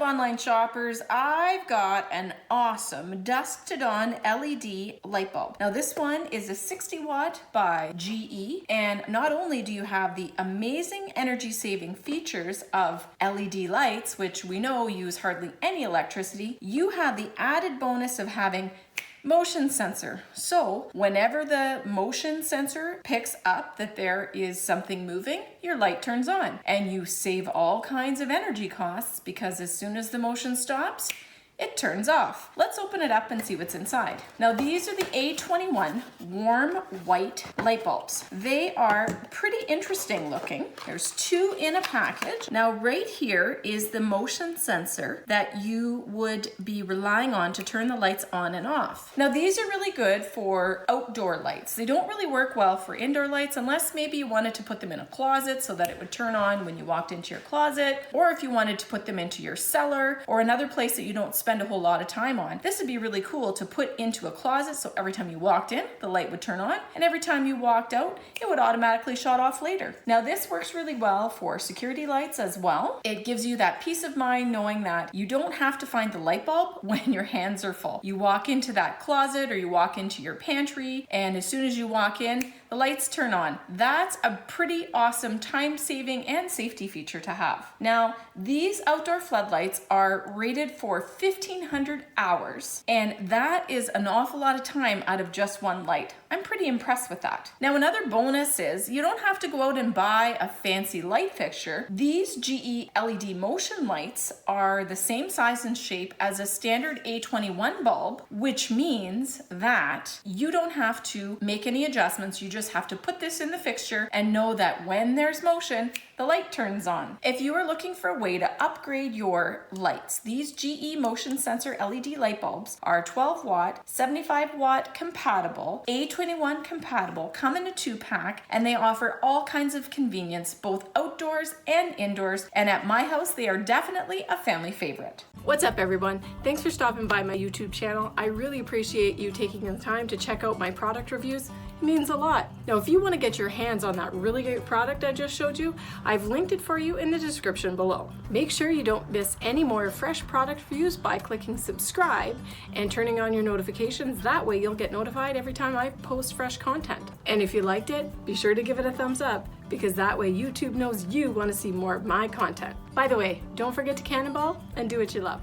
online shoppers? I've got an awesome dusk to dawn LED light bulb. Now this one is a 60 watt by GE, and not only do you have the amazing energy saving features of LED lights, which we know use hardly any electricity, you have the added bonus of having motion sensor. So whenever the motion sensor picks up that there is something moving, your light turns on, and you save all kinds of energy costs because as soon as the motion stops, it turns off. Let's open it up and see what's inside. Now these are the A21 warm white light bulbs. They are pretty interesting looking. There's two in a package. Now right here is the motion sensor that you would be relying on to turn the lights on and off. Now these are really good for outdoor lights. They don't really work well for indoor lights unless maybe you wanted to put them in a closet so that it would turn on when you walked into your closet, or if you wanted to put them into your cellar or another place that you don't spend a whole lot of time on. This would be really cool to put into a closet, so every time you walked in, the light would turn on, and every time you walked out, it would automatically shut off later. Now this works really well for security lights as well. It gives you that peace of mind knowing that you don't have to find the light bulb when your hands are full. You walk into that closet or you walk into your pantry, and as soon as you walk in, the lights turn on. That's a pretty awesome time-saving and safety feature to have. Now, these outdoor floodlights are rated for 1,500 hours, and that is an awful lot of time out of just one light. I'm pretty impressed with that. Now, another bonus is you don't have to go out and buy a fancy light fixture. These GE LED motion lights are the same size and shape as a standard A21 bulb, which means that you don't have to make any adjustments. You just have to put this in the fixture and know that when there's motion, the light turns on. If you are looking for a way to upgrade your lights, these GE motion sensor LED light bulbs are 12 watt, 75 watt compatible, A21 compatible, come in a 2-pack, and they offer all kinds of convenience, both outdoors and indoors. And at my house, they are definitely a family favorite. What's up, everyone? Thanks for stopping by my YouTube channel. I really appreciate you taking the time to check out my product reviews. It means a lot. Now, if you want to get your hands on that really great product I just showed you, I've linked it for you in the description below. Make sure you don't miss any more fresh product reviews by clicking subscribe and turning on your notifications. That way you'll get notified every time I post fresh content. And if you liked it, be sure to give it a thumbs up, because that way YouTube knows you want to see more of my content. By the way, don't forget to cannonball and do what you love.